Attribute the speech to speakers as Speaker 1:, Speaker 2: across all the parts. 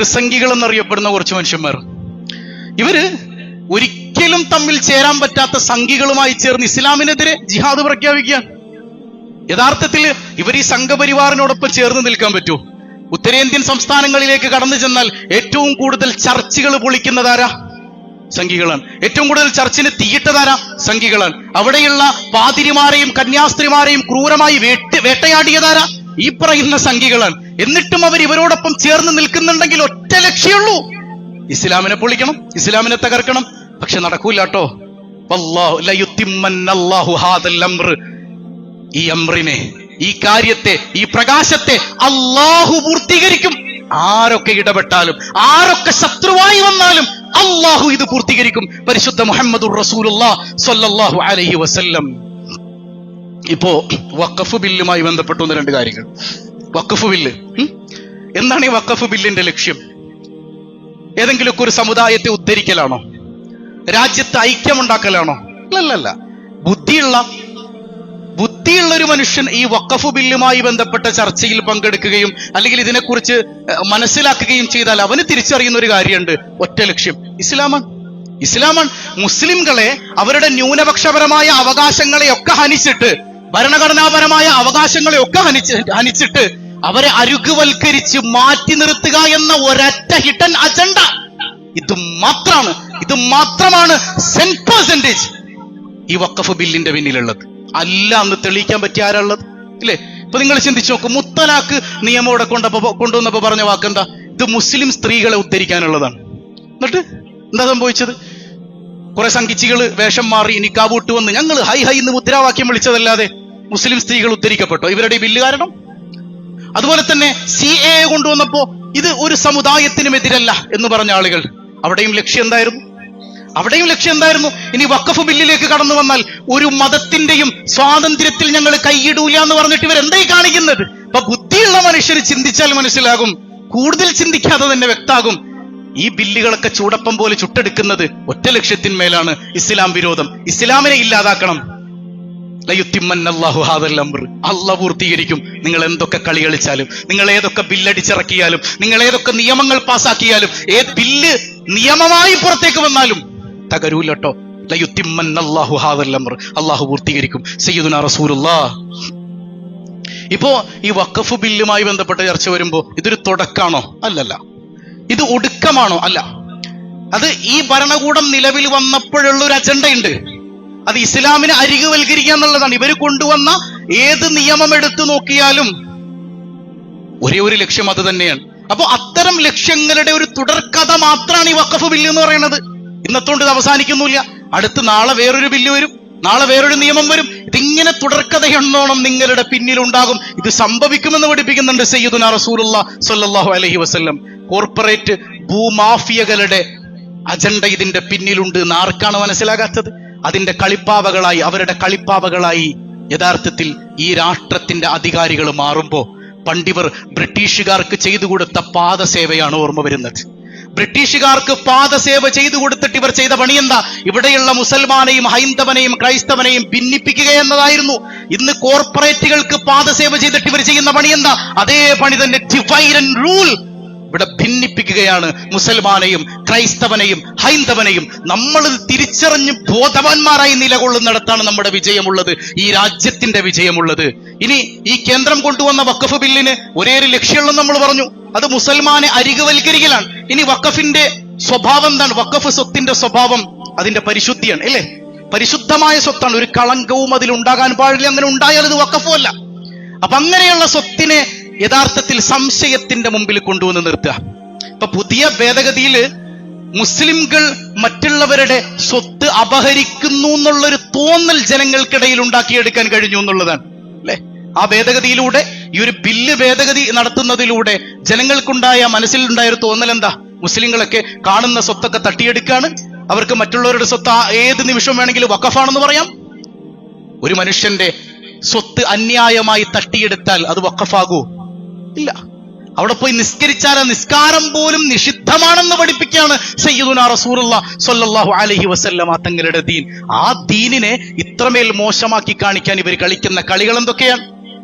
Speaker 1: ത്രിസംഗികൾ എന്നറിയപ്പെടുന്ന കുറച്ച് മനുഷ്യന്മാർ. ഇവര് ഒരിക്കലും തമ്മിൽ ചേരാൻ പറ്റാത്ത സംഘികളുമായി ചേർന്ന് ഇസ്ലാമിനെതിരെ ജിഹാദ് പ്രഖ്യാപിക്കുകയാണ്. യഥാർത്ഥത്തിൽ ഇവർ ഈ സംഘപരിവാറിനോടൊപ്പം ചേർന്ന് നിൽക്കാൻ പറ്റുമോ? ഉത്തരേന്ത്യൻ സംസ്ഥാനങ്ങളിലേക്ക് കടന്നു ചെന്നാൽ ഏറ്റവും കൂടുതൽ ചർച്ചുകൾ പൊളിക്കുന്നതാരാ? സംഘികളാണ്. ഏറ്റവും കൂടുതൽ ചർച്ചിന് തീയിട്ടതാരാ? സംഘികളാണ്. അവിടെയുള്ള പാതിരിമാരെയും കന്യാസ്ത്രീമാരെയും ക്രൂരമായി വേട്ടയാടിയതാരാ? ഈ പറയുന്ന സംഘികളാണ്. എന്നിട്ടും അവർ ഇവരോടൊപ്പം ചേർന്ന് നിൽക്കുന്നുണ്ടെങ്കിൽ ഒറ്റ ലക്ഷ്യമുള്ളൂ, ഇസ്ലാമിനെ പൊളിക്കണം, ഇസ്ലാമിനെ തകർക്കണം. പക്ഷെ നടക്കൂല കേട്ടോ. ഈ അംറിനെ, ഈ കാര്യത്തെ, ഈ പ്രകാശത്തെ അള്ളാഹു പൂർത്തീകരിക്കും. ആരൊക്കെ ഇടപെട്ടാലും, ആരൊക്കെ ശത്രുവായി വന്നാലും അള്ളാഹു ഇത് പൂർത്തീകരിക്കും. പരിശുദ്ധ മുഹമ്മദുർ റസൂലുള്ളാഹി സ്വല്ലല്ലാഹു അലൈഹി വസല്ലം. ഇപ്പോ വഖഫ് ബില്ലുമായി ബന്ധപ്പെട്ട ഒന്ന് രണ്ട് കാര്യങ്ങൾ. വഖഫ് ബില്ല് എന്താണ്? ഈ വഖഫ് ബില്ലിന്റെ ലക്ഷ്യം ഏതെങ്കിലുമൊക്കെ ഒരു സമുദായത്തെ ഉദ്ധരിക്കലാണോ? രാജ്യത്ത് ഐക്യമുണ്ടാക്കലാണോ? അല്ലല്ല. ബുദ്ധിയുള്ള ഒരു മനുഷ്യൻ ഈ വഖഫ് ബില്ലുമായി ബന്ധപ്പെട്ട ചർച്ചയിൽ പങ്കെടുക്കുകയും അല്ലെങ്കിൽ ഇതിനെക്കുറിച്ച് മനസ്സിലാക്കുകയും ചെയ്താൽ അവന് തിരിച്ചറിയുന്ന ഒരു കാര്യമുണ്ട്, ഒറ്റ ലക്ഷ്യം, ഇസ്ലാമാണ്. മുസ്ലിംകളെ അവരുടെ ന്യൂനപക്ഷപരമായ അവകാശങ്ങളെയൊക്കെ ഹനിച്ചിട്ട്, ഭരണഘടനാപരമായ അവകാശങ്ങളെയൊക്കെ ഹനിച്ചിട്ട് അവരെ അരുകുവൽക്കരിച്ച് മാറ്റി നിർത്തുക എന്ന ഒരൊറ്റ ഹിഡൻ അജണ്ട. ഇത് മാത്രമാണ് 100% ഈ വഖഫ് ബില്ലിന്റെ പിന്നിലുള്ളത്. അല്ല എന്ന് തെളിയിക്കാൻ പറ്റിയ ആരാളുള്ളത്? ഇല്ലേ? ഇപ്പൊ നിങ്ങൾ ചിന്തിച്ചു നോക്കും, മുത്തലാഖ് നിയമം ഇവിടെ കൊണ്ടുവന്നപ്പോ പറഞ്ഞ വാക്കെന്താ? ഇത് മുസ്ലിം സ്ത്രീകളെ ഉദ്ധരിക്കാനുള്ളതാണ്. എന്നിട്ട് എന്താ സംഭവിച്ചത്? കുറെ സംഘിച്ചികൾ വേഷം മാറി നിക്കാബ് ഇട്ട് വന്ന് ഞങ്ങൾ ഹൈ എന്ന് മുദ്രാവാക്യം വിളിച്ചതല്ലാതെ മുസ്ലിം സ്ത്രീകൾ ഉദ്ധരിക്കപ്പെട്ടോ? ഇവരുടെ ബില്ല് കാരണം. അതുപോലെ തന്നെ CAA കൊണ്ടുവന്നപ്പോ ഇത് ഒരു സമുദായത്തിനും എതിരല്ല എന്ന് പറഞ്ഞ ആളുകൾ, അവിടെയും ലക്ഷ്യം എന്തായിരുന്നു? ഇനി വഖഫ് ബില്ലിലേക്ക് കടന്നു വന്നാൽ ഒരു മതത്തിന്റെയും സ്വാതന്ത്ര്യത്തിൽ ഞങ്ങൾ കൈയിടൂല എന്ന് പറഞ്ഞിട്ട് ഇവരെന്തായി കാണിക്കുന്നത്? അപ്പൊ ബുദ്ധിയുള്ള മനുഷ്യർ ചിന്തിച്ചാൽ മനസ്സിലാകും, കൂടുതൽ ചിന്തിക്കാതെ തന്നെ വ്യക്താകും. ഈ ബില്ലുകളൊക്കെ ചൂടപ്പം പോലെ ചുട്ടെടുക്കുന്നത് ഒറ്റ ലക്ഷ്യത്തിന്മേലാണ്, ഇസ്ലാം വിരോധം. ഇസ്ലാമിനെ ഇല്ലാതാക്കണം. അള്ളാഹു പൂർത്തീകരിക്കും. നിങ്ങൾ എന്തൊക്കെ കളി കളിച്ചാലും, നിങ്ങൾ ഏതൊക്കെ ബില്ലടിച്ചിറക്കിയാലും, നിങ്ങൾ ഏതൊക്കെ നിയമങ്ങൾ പാസ്സാക്കിയാലും, ഏത് ബില്ല് നിയമമായി പുറത്തേക്ക് വന്നാലും തകരൂലട്ടോ. അള്ളാഹു പൂർത്തീകരിക്കും. സയ്യിദുനാ റസൂലുള്ളാഹ്. ഇപ്പോ ഈ വഖഫ് ബില്ലുമായി ബന്ധപ്പെട്ട ചർച്ച വരുമ്പോ ഇതൊരു തുടക്കാണോ? അല്ലല്ല. ഇത് ഒടുക്കമാണോ? അല്ല. അത് ഈ ഭരണകൂടം നിലവിൽ വന്നപ്പോഴുള്ള ഒരു അജണ്ടയുണ്ട്. അത് ഇസ്ലാമിനെ അരികുവൽക്കരിക്കുക എന്നുള്ളതാണ്. ഇവർ കൊണ്ടുവന്ന ഏത് നിയമം എടുത്തു നോക്കിയാലും ഒരേ ഒരു ലക്ഷ്യം അത് തന്നെയാണ്. അപ്പൊ അത്തരം ലക്ഷ്യങ്ങളുടെ ഒരു തുടർക്കഥ മാത്രമാണ് ഈ വഖഫ് ബില്ല് എന്ന് പറയുന്നത്. ഇന്നത്തോണ്ട് ഇത് അവസാനിക്കുന്നില്ല. നാളെ വേറൊരു ബില്ല് വരും, നാളെ വേറൊരു നിയമം വരും. ഇതിങ്ങനെ തുടർക്കഥയെന്നോണം നിങ്ങളുടെ പിന്നിലുണ്ടാകും. ഇത് സംഭവിക്കുമെന്ന് പഠിപ്പിക്കുന്നുണ്ട് സയ്യിദുനാ റസൂലുള്ളാഹി സ്വല്ലല്ലാഹു അലൈഹി വസല്ലം. കോർപ്പറേറ്റ് ഭൂമാഫിയകളുടെ അജണ്ട ഇതിന്റെ പിന്നിലുണ്ട് എന്ന് ആർക്കാണ് മനസ്സിലാകാത്തത്? അതിന്റെ കളിപ്പാവകളായി, അവരുടെ കളിപ്പാവകളായി യഥാർത്ഥത്തിൽ ഈ രാഷ്ട്രത്തിന്റെ അധികാരികൾ മാറുമ്പോ പണ്ടിവർ ബ്രിട്ടീഷുകാർക്ക് ചെയ്തു കൊടുത്ത പാദസേവയാണ് ഓർമ്മ വരുന്നത്. ബ്രിട്ടീഷുകാർക്ക് പാദസേവ ചെയ്തു കൊടുത്തിട്ട് ഇവർ ചെയ്ത പണി എന്താ? ഇവിടെയുള്ള മുസൽമാനെയും ഹൈന്ദവനെയും ക്രൈസ്തവനെയും ഭിന്നിപ്പിക്കുക എന്നതായിരുന്നു. ഇന്ന് കോർപ്പറേറ്റുകൾക്ക് പാദസേവ ചെയ്തിട്ട് ഇവർ ചെയ്യുന്ന പണി എന്താ? അതേ പണി തന്നെ, ഡിവൈഡ് ആൻഡ് റൂൾ. ഇവിടെ ഭിന്നിപ്പിക്കുകയാണ് മുസൽമാനെയും ക്രൈസ്തവനെയും ഹൈന്ദവനെയും. നമ്മൾ തിരിച്ചറിഞ്ഞ് ബോധവാന്മാരായി നിലകൊള്ളുന്നിടത്താണ് നമ്മുടെ വിജയമുള്ളത്, ഈ രാജ്യത്തിന്റെ വിജയമുള്ളത്. ഇനി ഈ കേന്ദ്രം കൊണ്ടുവന്ന വഖഫ് ബില്ലിന് ഒരേ ഒരു ലക്ഷ്യമുള്ളൂ നമ്മൾ പറഞ്ഞു, അത് മുസൽമാനെ അരികുവൽക്കരിക്കലാണ്. ഇനി വഖഫിന്റെ സ്വഭാവം എന്താണ്? വഖഫ് സ്വത്തിന്റെ സ്വഭാവം അതിന്റെ പരിശുദ്ധിയാണ്, അല്ലേ? പരിശുദ്ധമായ സ്വത്താണ്, ഒരു കളങ്കവും അതിലുണ്ടാകാൻ പാടില്ല. അങ്ങനെ ഉണ്ടായാൽ ഇത് വഖഫും അല്ല. അപ്പൊ അങ്ങനെയുള്ള സ്വത്തിനെ യഥാർത്ഥത്തിൽ സംശയത്തിന്റെ മുമ്പിൽ കൊണ്ടുവന്ന് നിർത്തുക. ഇപ്പൊ പുതിയ ഭേദഗതിയിൽ മുസ്ലിംകൾ മറ്റുള്ളവരുടെ സ്വത്ത് അപഹരിക്കുന്നു എന്നുള്ളൊരു തോന്നൽ ജനങ്ങൾക്കിടയിൽ ഉണ്ടാക്കിയെടുക്കാൻ കഴിഞ്ഞു എന്നുള്ളതാണ്, അല്ലെ? ആ ഭേദഗതിയിലൂടെ, ഈ ഒരു ബില്ല് ഭേദഗതി നടത്തുന്നതിലൂടെ ജനങ്ങൾക്കുണ്ടായ മനസ്സിലുണ്ടായ ഒരു തോന്നൽ എന്താ? മുസ്ലിങ്ങളൊക്കെ കാണുന്ന സ്വത്തൊക്കെ തട്ടിയെടുക്കാണ്, അവർക്ക് മറ്റുള്ളവരുടെ സ്വത്ത് ഏത് നിമിഷം വേണമെങ്കിലും വഖഫാണെന്ന് പറയാം. ഒരു മനുഷ്യന്റെ സ്വത്ത് അന്യായമായി തട്ടിയെടുത്താൽ അത് വഖഫാകൂ? ഇല്ല. അവിടെ പോയി നിസ്കരിച്ചാൽ നിസ്കാരം പോലും നിഷിദ്ധമാണെന്ന് പഠിപ്പിക്കുകയാണ് സയ്യിദുനാ റസൂലുള്ളാഹി സ്വല്ലല്ലാഹു അലൈഹി വസല്ലം തങ്ങളുടെ ദീൻ. ആ ദീനിനെ ഇത്രമേൽ മോശമാക്കി കാണിക്കാൻ ഇവർ കളിക്കുന്ന കളികൾ എന്തൊക്കെയാണ്?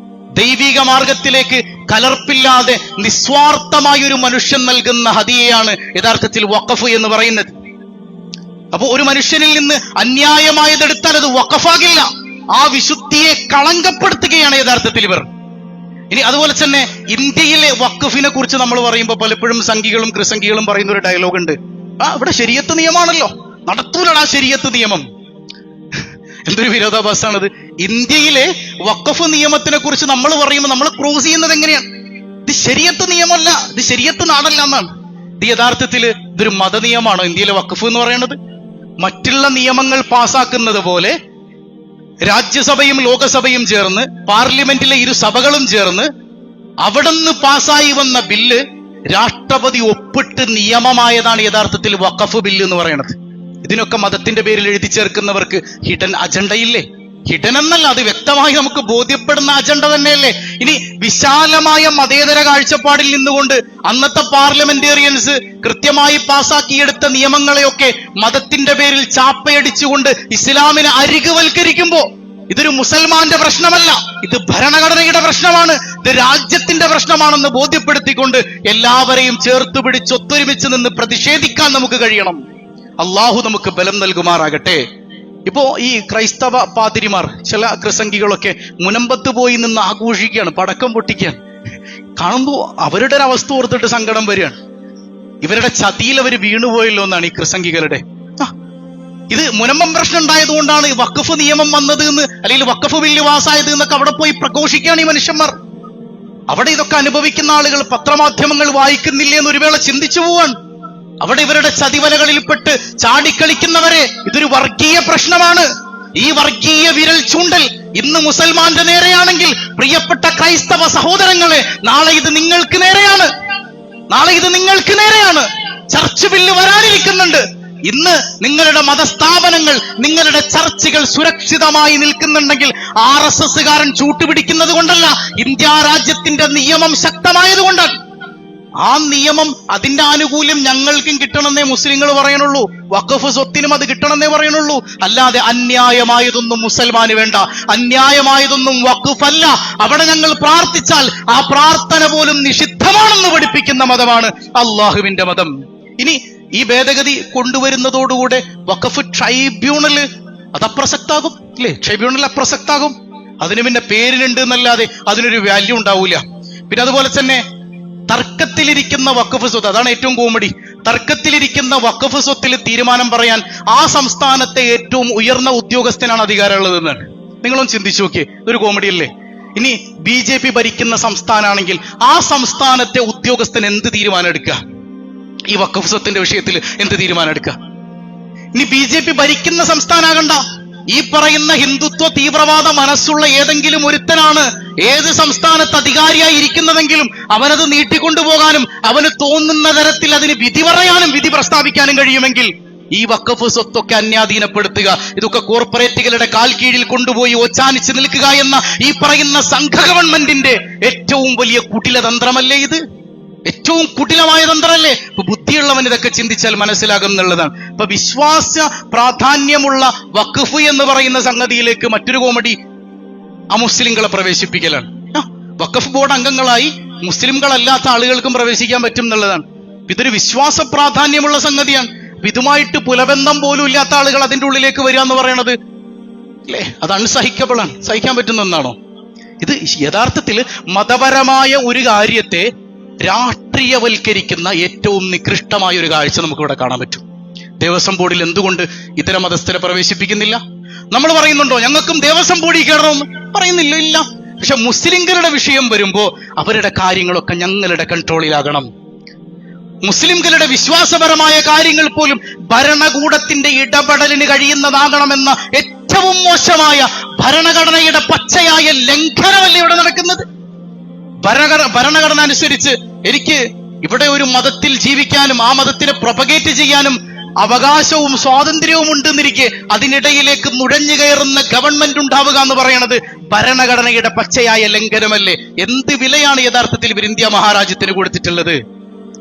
Speaker 1: ദൈവിക മാർഗത്തിലേക്ക് കലർപ്പില്ലാതെ നിസ്വാർത്ഥമായ ഒരു മനുഷ്യൻ നൽകുന്ന ഹദിയയാണ് യഥാർത്ഥത്തിൽ വഖഫ് എന്ന് പറയുന്നത്. അപ്പൊ ഒരു മനുഷ്യനിൽ നിന്ന് അന്യായമായതെടുത്താൽ അത് വഖഫാകില്ല. ആ വിശുദ്ധിയെ കളങ്കപ്പെടുത്തുകയാണ് യഥാർത്ഥത്തിൽ ഇവർ. ഇനി അതുപോലെ തന്നെ ഇന്ത്യയിലെ വഖഫിനെ കുറിച്ച് നമ്മൾ പറയുമ്പോൾ പലപ്പോഴും സംഘികളും ക്രിസംഘികളും പറയുന്ന ഒരു ഡയലോഗ് ഉണ്ട്, ഇവിടെ ശരീഅത്ത് നിയമമാണല്ലോ, നടത്തൂലടാ ശരീഅത്ത് നിയമം. എന്തൊരു വിരോധാഭാസമാണത്. ഇന്ത്യയിലെ വഖഫ് നിയമത്തിനെ കുറിച്ച് നമ്മൾ പറയുമ്പോൾ നമ്മൾ ക്രോസ് ചെയ്യുന്നത് എങ്ങനെയാണ്? ഇത് ശരീഅത്ത് നിയമമല്ല, ഇത് ശരീഅത്ത് നാടല്ല എന്നാണ്. ഇത് യഥാർത്ഥത്തിൽ ഇതൊരു മതനിയമമാണോ ഇന്ത്യയിലെ വഖഫ് എന്ന് പറയുന്നത്? മറ്റുള്ള നിയമങ്ങൾ പാസ്സാക്കുന്നത് പോലെ രാജ്യസഭയും ലോകസഭയും ചേർന്ന്, പാർലമെന്റിലെ ഇരു സഭകളും ചേർന്ന് അവിടുന്ന് പാസ്സായി വന്ന ബില്ല് രാഷ്ട്രപതി ഒപ്പിട്ട് നിയമമായതാണ് യഥാർത്ഥത്തിൽ വഖഫ് ബില്ല് എന്ന് പറയുന്നത്. ഇതിനൊക്കെ മതത്തിന്റെ പേരിൽ എഴുതി ചേർക്കുന്നവർക്ക് ഹിഡൻ അജണ്ടയില്ലേ? ഹിഡൻ എന്നല്ല, അത് വ്യക്തമായി നമുക്ക് ബോധ്യപ്പെടുന്ന അജണ്ട തന്നെയല്ലേ. ഇനി വിശാലമായ മതേതര കാഴ്ചപ്പാടിൽ നിന്നുകൊണ്ട് അന്നത്തെ പാർലമെന്റേറിയൻസ് കൃത്യമായി പാസാക്കിയെടുത്ത നിയമങ്ങളെയൊക്കെ മതത്തിന്റെ പേരിൽ ചാപ്പയടിച്ചുകൊണ്ട് ഇസ്ലാമിനെ അരികുവൽക്കരിക്കുമ്പോ ഇതൊരു മുസൽമാന്റെ പ്രശ്നമല്ല, ഇത് ഭരണഘടനയുടെ പ്രശ്നമാണ്, ഇത് രാജ്യത്തിന്റെ പ്രശ്നമാണെന്ന് ബോധ്യപ്പെടുത്തിക്കൊണ്ട് എല്ലാവരെയും ചേർത്ത് പിടിച്ച് ഒത്തൊരുമിച്ച് നിന്ന് പ്രതിഷേധിക്കാൻ നമുക്ക് കഴിയണം. അള്ളാഹു നമുക്ക് ബലം നൽകുമാറാകട്ടെ. ഇപ്പോ ഈ ക്രൈസ്തവ പാതിരിമാർ, ചില ക്രിസംഖികളൊക്കെ മുനമ്പത്ത് പോയി നിന്ന് ആഘോഷിക്കുകയാണ്, പടക്കം പൊട്ടിക്കുകയാണ്. കാണുമ്പോൾ അവരുടെ ഒരു അവസ്ഥ ഓർത്തിട്ട് സങ്കടം വരികയാണ്. ഇവരുടെ ചതിയിൽ അവർ വീണുപോയല്ലോ എന്നാണ് ഈ ക്രിസംഖികളുടെ. ഇത് മുനമ്പം പ്രശ്നം ഉണ്ടായതുകൊണ്ടാണ് വഖഫ് നിയമം വന്നത് എന്ന്, അല്ലെങ്കിൽ വഖഫ് ബില്ല് പാസ്സായത് എന്നൊക്കെ അവിടെ പോയി പ്രഘോഷിക്കുകയാണ് ഈ മനുഷ്യന്മാർ. അവിടെ ഇതൊക്കെ അനുഭവിക്കുന്ന ആളുകൾ പത്രമാധ്യമങ്ങൾ വായിക്കുന്നില്ലേ എന്ന് ഒരു വേള ചിന്തിച്ചു പോവാൻ. അവിടെ ഇവരുടെ ചതിവലകളിൽപ്പെട്ട് ചാടിക്കളിക്കുന്നവരെ ഇതൊരു വർഗീയ പ്രശ്നമാണ്. ഈ വർഗീയ വിരൽ ചൂണ്ടൽ ഇന്ന് മുസൽമാന്റെ നേരെയാണെങ്കിൽ പ്രിയപ്പെട്ട ക്രൈസ്തവ സഹോദരങ്ങളെ, നാളെ ഇത് നിങ്ങൾക്ക് നേരെയാണ്, നാളെ ഇത് നിങ്ങൾക്ക് നേരെയാണ്. ചർച്ച് ബില്ല് വരാനിരിക്കുന്നുണ്ട്. ഇന്ന് നിങ്ങളുടെ മതസ്ഥാപനങ്ങൾ, നിങ്ങളുടെ ചർച്ചുകൾ സുരക്ഷിതമായി നിൽക്കുന്നുണ്ടെങ്കിൽ RSSകാരൻ ചൂട്ടുപിടിക്കുന്നത് കൊണ്ടല്ല, ഇന്ത്യ രാജ്യത്തിന്റെ നിയമം ശക്തമായതുകൊണ്ടാണ്. ആ നിയമം, അതിന്റെ ആനുകൂല്യം ഞങ്ങൾക്കും കിട്ടണമെന്നേ മുസ്ലിങ്ങൾ പറയണുള്ളൂ, വഖഫ് സ്വത്തിനും അത് കിട്ടണമെന്നേ പറയണുള്ളൂ. അല്ലാതെ അന്യായമായതൊന്നും മുസൽമാന് വേണ്ട, അന്യായമായതൊന്നും വഖഫല്ല. അവിടെ ഞങ്ങൾ പ്രാർത്ഥിച്ചാൽ ആ പ്രാർത്ഥന പോലും നിഷിദ്ധമാണെന്ന് പഠിപ്പിക്കുന്ന മതമാണ് അള്ളാഹുവിന്റെ മതം. ഇനി ഈ ഭേദഗതി കൊണ്ടുവരുന്നതോടുകൂടെ വഖഫ് ട്രൈബ്യൂണൽ അത് അപ്രസക്താകും, അല്ലേ? ട്രൈബ്യൂണൽ അപ്രസക്താകും. അതിന് പിന്നെ പേരിനുണ്ട് എന്നല്ലാതെ അതിനൊരു വാല്യൂ ഉണ്ടാവൂല. പിന്നെ അതുപോലെ തന്നെ തർക്കത്തിലിരിക്കുന്ന വഖഫ് സ്വത്ത്, അതാണ് ഏറ്റവും കോമഡി. തർക്കത്തിലിരിക്കുന്ന വഖഫ് സ്വത്തിൽ തീരുമാനം പറയാൻ ആ സംസ്ഥാനത്തെ ഏറ്റവും ഉയർന്ന ഉദ്യോഗസ്ഥനാണ് അധികാരമുള്ളതെന്നാണ്. നിങ്ങളൊന്ന് ചിന്തിച്ചു നോക്കിയേ, ഇതൊരു കോമഡി അല്ലേ? ഇനി BJP ഭരിക്കുന്ന സംസ്ഥാനമാണെങ്കിൽ ആ സംസ്ഥാനത്തെ ഉദ്യോഗസ്ഥൻ എന്ത് തീരുമാനം എടുക്കുക? ഈ വഖഫ് സ്വത്തിന്റെ വിഷയത്തിൽ എന്ത് തീരുമാനം എടുക്കുക? ഇനി BJP ഭരിക്കുന്ന സംസ്ഥാനാകണ്ട, ഈ പറയുന്ന ഹിന്ദുത്വ തീവ്രവാദ മനസ്സുള്ള ഏതെങ്കിലും ഒരുത്തനാണ് ഏത് സംസ്ഥാനത്ത് അധികാരിയായി ഇരിക്കുന്നതെങ്കിലും അവനത് നീട്ടിക്കൊണ്ടുപോകാനും അവന് തോന്നുന്ന തരത്തിൽ അതിന് വിധി പറയാനും വിധി പ്രസ്താവിക്കാനും കഴിയുമെങ്കിൽ ഈ വഖഫ് സ്വത്തൊക്കെ അന്യാധീനപ്പെടുത്തുക, ഇതൊക്കെ കോർപ്പറേറ്റുകളുടെ കാൽ കീഴിൽ കൊണ്ടുപോയി ഓച്ചാനിച്ച് നിൽക്കുക എന്ന ഈ പറയുന്ന സംഘ ഗവൺമെന്റിന്റെ ഏറ്റവും വലിയ കുടില തന്ത്രമല്ലേ ഇത്? ഏറ്റവും കുടിലമായ തന്ത്രമല്ലേ? ഇപ്പൊ ബുദ്ധിയുള്ളവൻ ഇതൊക്കെ ചിന്തിച്ചാൽ മനസ്സിലാകും എന്നുള്ളതാണ്. ഇപ്പൊ വിശ്വാസ പ്രാധാന്യമുള്ള വഖഫ് എന്ന് പറയുന്ന സംഗതിയിലേക്ക് മറ്റൊരു കോമഡി അമുസ്ലിങ്ങളെ പ്രവേശിപ്പിക്കലാണ്. വഖഫ് ബോർഡ് അംഗങ്ങളായി മുസ്ലിംകളല്ലാത്ത ആളുകൾക്കും പ്രവേശിക്കാൻ പറ്റും എന്നുള്ളതാണ്. ഇതൊരു വിശ്വാസ പ്രാധാന്യമുള്ള സംഗതിയാണ്. ഇതുമായിട്ട് പുലബന്ധം പോലും ഇല്ലാത്ത ആളുകൾ അതിന്റെ ഉള്ളിലേക്ക് വരിക എന്ന് പറയണത് അല്ലേ, അത് അൺസഹിക്കബിൾ ആണ്. സഹിക്കാൻ പറ്റുന്ന ഒന്നാണോ ഇത്? യഥാർത്ഥത്തിൽ മതപരമായ ഒരു കാര്യത്തെ രാഷ്ട്രീയവൽക്കരിക്കുന്ന ഏറ്റവും നികൃഷ്ടമായ ഒരു കാഴ്ച നമുക്കിവിടെ കാണാൻ പറ്റും. ദേവസ്വം ബോർഡിൽ എന്തുകൊണ്ട് ഇതര മതസ്ഥരെ പ്രവേശിപ്പിക്കുന്നില്ല? നമ്മൾ പറയുന്നുണ്ടോ ഞങ്ങൾക്കും ദേവസ്വം ബോർഡിൽ കയറണമെന്ന്? പറയുന്നില്ല, ഇല്ല. പക്ഷെ മുസ്ലിംകളുടെ വിഷയം വരുമ്പോ അവരുടെ കാര്യങ്ങളൊക്കെ ഞങ്ങളുടെ കൺട്രോളിലാകണം. മുസ്ലിംകളുടെ വിശ്വാസപരമായ കാര്യങ്ങൾ പോലും ഭരണകൂടത്തിന്റെ ഇടപെടലിന് കഴിയുന്നതാകണമെന്ന ഏറ്റവും മോശമായ ഭരണഘടനയുടെ പച്ചയായ ലംഘനമല്ലേ ഇവിടെ നടക്കുന്നത്? ഭരണഘടന അനുസരിച്ച് എനിക്ക് ഇവിടെ ഒരു മതത്തിൽ ജീവിക്കാനും ആ മതത്തിനെ പ്രൊപഗേറ്റ് ചെയ്യാനും അവകാശവും സ്വാതന്ത്ര്യവും ഉണ്ടെന്നിരിക്കെ അതിനിടയിലേക്ക് നുഴഞ്ഞു കയറുന്ന ഗവൺമെന്റ് ഉണ്ടാവുക എന്ന് പറയുന്നത് ഭരണഘടനയുടെ പച്ചയായ ലംഘനമല്ലേ? എന്ത് വിലയാണ് യഥാർത്ഥത്തിൽ ഇവർ ഇന്ത്യ മഹാരാജ്യത്തിന് കൊടുത്തിട്ടുള്ളത്?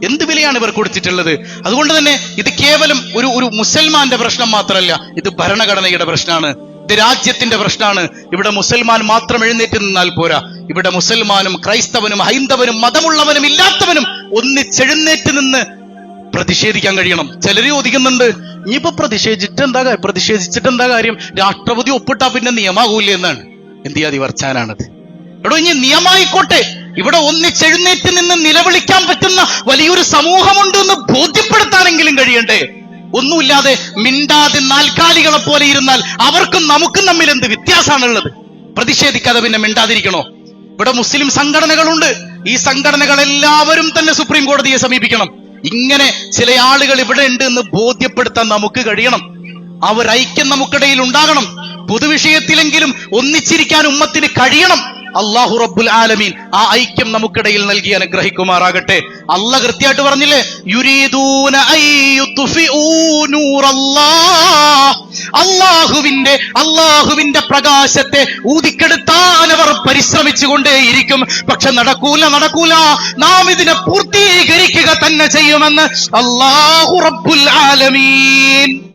Speaker 1: എന്ത് വിലയാണ് ഇവർ കൊടുത്തിട്ടുള്ളത്? അതുകൊണ്ട് തന്നെ ഇത് കേവലം ഒരു മുസൽമാന്റെ പ്രശ്നം മാത്രമല്ല, ഇത് ഭരണഘടനയുടെ പ്രശ്നമാണ്. ഇത് രാജ്യത്തിന്റെ പ്രശ്നമാണ്. ഇവിടെ മുസൽമാൻ മാത്രം എഴുന്നേറ്റ് നിന്നാൽ പോരാ. ഇവിടെ മുസൽമാനും ക്രൈസ്തവനും ഹൈന്ദവനും മതമുള്ളവനും ഇല്ലാത്തവനും ഒന്നിച്ചെഴുന്നേറ്റ് നിന്ന് പ്രതിഷേധിക്കാൻ കഴിയണം. ചിലര് ചോദിക്കുന്നുണ്ട്, ഇനിയിപ്പോ പ്രതിഷേധിച്ചിട്ട് എന്താ കാര്യം, രാഷ്ട്രപതി ഒപ്പിട്ടാ പിന്നെ നിയമാകൂലേ എന്നാണ്. എന്ത് ചെയ്യാതി വർച്ചാനാണത്? എടോ, ഇനി നിയമായിക്കോട്ടെ, ഇവിടെ ഒന്നിച്ചെഴുന്നേറ്റ് നിന്ന് നിലവിളിക്കാൻ പറ്റുന്ന വലിയൊരു സമൂഹമുണ്ട് എന്ന് ബോധ്യപ്പെടുത്താനെങ്കിലും കഴിയണ്ടേ? ഒന്നുമില്ലാതെ മിണ്ടാതെ നാൽക്കാലികളെ പോലെ ഇരുന്നാൽ അവർക്കും നമുക്കും തമ്മിൽ എന്ത് വ്യത്യാസമാണുള്ളത്? പ്രതിഷേധിക്കാതെ പിന്നെ മിണ്ടാതിരിക്കണോ? ഇവിടെ മുസ്ലിം സംഘടനകളുണ്ട്. ഈ സംഘടനകൾ എല്ലാവരും തന്നെ സുപ്രീം കോടതിയെ സമീപിക്കണം. ഇങ്ങനെ ചില ആളുകൾ ഇവിടെ ഉണ്ട് എന്ന് ബോധ്യപ്പെടുത്താൻ നമുക്ക് കഴിയണം. ആ ഒരു ഐക്യം നമുക്കിടയിൽ ഉണ്ടാകണം. പൊതുവിഷയത്തിലെങ്കിലും ഒന്നിച്ചിരിക്കാൻ ഉമ്മത്തിന് കഴിയണം. അല്ലാഹു റബ്ബുൽ ആലമീൻ ആ ഐക്യം നമുക്കിടയിൽ നൽകി അനുഗ്രഹിക്കുമാറാകട്ടെ. അല്ലാഹ് കൃത്യമായിട്ട് പറഞ്ഞില്ലേ, യുരീദൂന അയ്യുത്ഫിഊ നൂറല്ലാഹ്, അല്ലാഹുവിന്റെ പ്രകാശത്തെ ഊതിക്കെടുത്താൻ അവർ പരിശ്രമിച്ചുകൊണ്ടേയിരിക്കും. പക്ഷെ നടക്കൂല. നാം ഇതിനെ പൂർത്തീകരിക്കുക തന്നെ ചെയ്യുമെന്ന് അല്ലാഹു റബ്ബുൽ ആലമീൻ